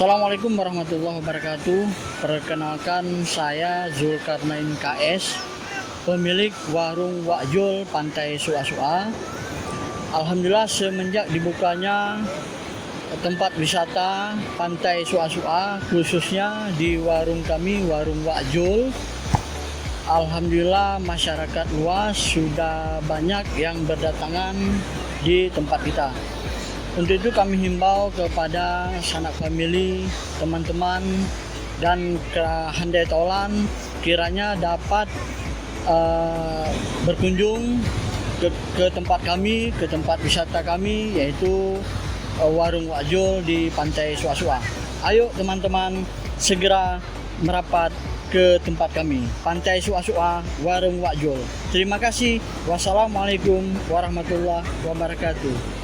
Assalamualaikum warahmatullahi wabarakatuh. Perkenalkan, saya Zulkarnain KS, pemilik warung Wakjul Pantai Su'a-Su'a. Alhamdulillah, semenjak dibukanya tempat wisata Pantai Su'a-Su'a, khususnya di warung kami, warung Wakjul, alhamdulillah masyarakat luas sudah banyak yang berdatangan di tempat kita. Untuk itu kami himbau kepada sanak famili, teman-teman, dan handai taulan kiranya dapat berkunjung ke tempat kami, ke tempat wisata kami, yaitu warung Wakjul di Pantai Su'a-Su'a. Ayo teman-teman segera merapat ke tempat kami, Pantai Su'a-Su'a, warung Wakjul. Terima kasih. Wassalamualaikum warahmatullahi wabarakatuh.